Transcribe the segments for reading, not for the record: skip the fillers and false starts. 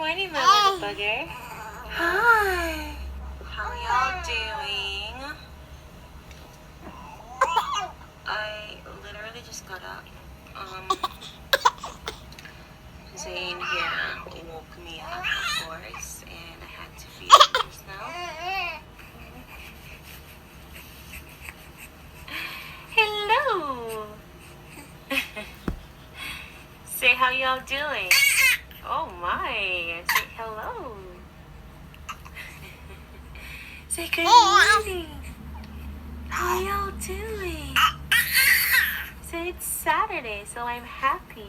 morning, my little bugger. Hi. How y'all doing? I literally just got up. Zayn here woke me up, of course, and I had to feed him just now. Hello. Say how y'all doing. Oh my. Say hello. Say good morning. How y'all doing? Say it's Saturday, so I'm happy.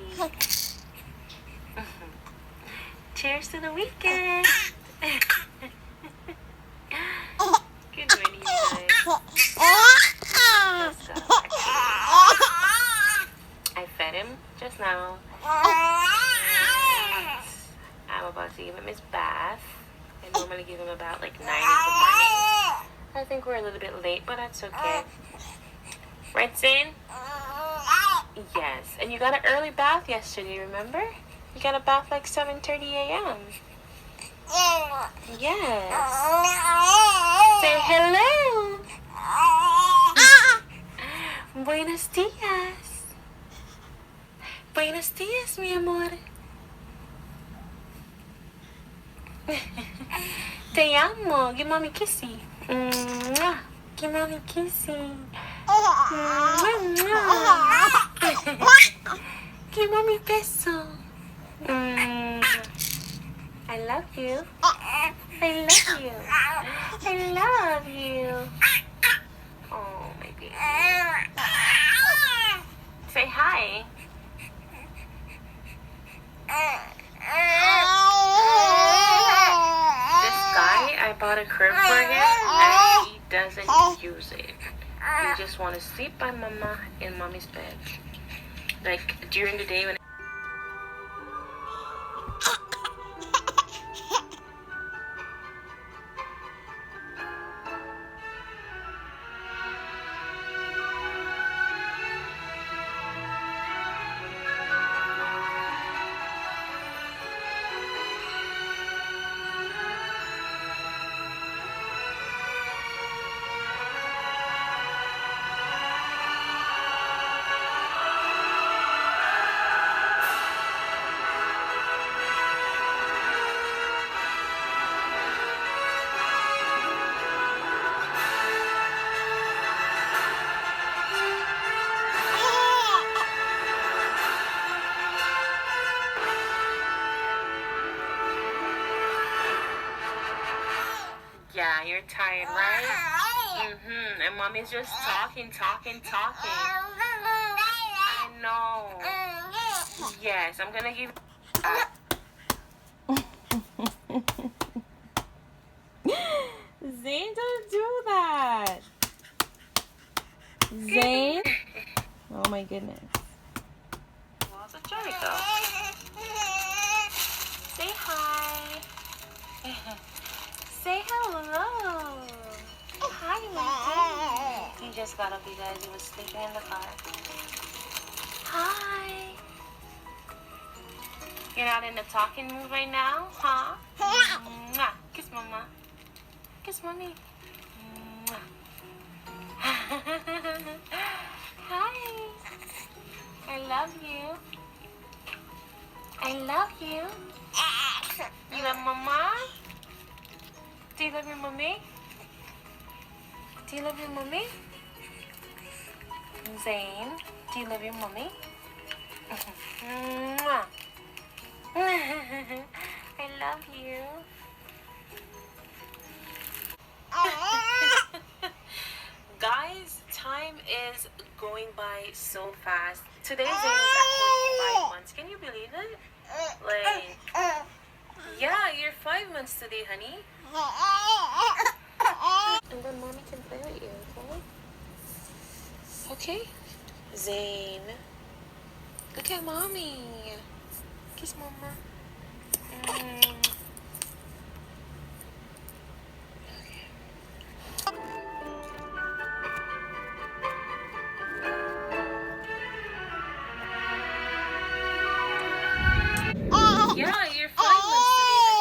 Cheers to the weekend. Good morning, you guys. Let's go. I fed him just now. I'm about to give him his bath. I normally give him about like 9 in the morning. I think we're a little bit late, but that's okay. Right, Zayn? Yes. And you got an early bath yesterday, remember? You got a bath like 7:30 a.m. Yes. Say hello. Buenos dias. Buenos dias, mi amor. Te amo. Give mommy kissy. Mwah. Give mommy kissy. Give mommy beso. I love you. I love you. I love you. Oh, my baby. Say hi. This guy, I bought a crib for him, and he doesn't use it. He just want to sleep by mama in mommy's bed. Like, during the day when yeah, you're tired, right? And mommy's just talking. I know. Yes, I'm gonna give. Zayn, don't do that. Zayn. Oh my goodness. Well, it's a Jericho. Say hi. Say hello. Hi, Lincoln. He just got up, you guys. He was sleeping in the car. Hi. You're not in the talking mood right now, huh? Mwah. Kiss mama. Kiss mommy. Mwah. Hi. I love you. I love you. You love mama? Do you love your mommy? Do you love your mommy? Zayn, do you love your mommy? Mwah. I love you. Guys, time is going by so fast. Today Zayn is actually 5 months. Can you believe it? Like, yeah, you're 5 months today, honey. And then mommy can play with you, okay? Okay? Zayn. Look at mommy. Kiss mama. Yeah, you're 5 months today.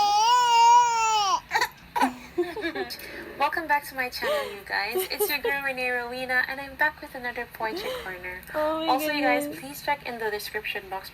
back to my channel, you guys. It's your girl Renee Rolina, and I'm back with another poetry corner. Oh my Also, you guys, goodness. please check in the description box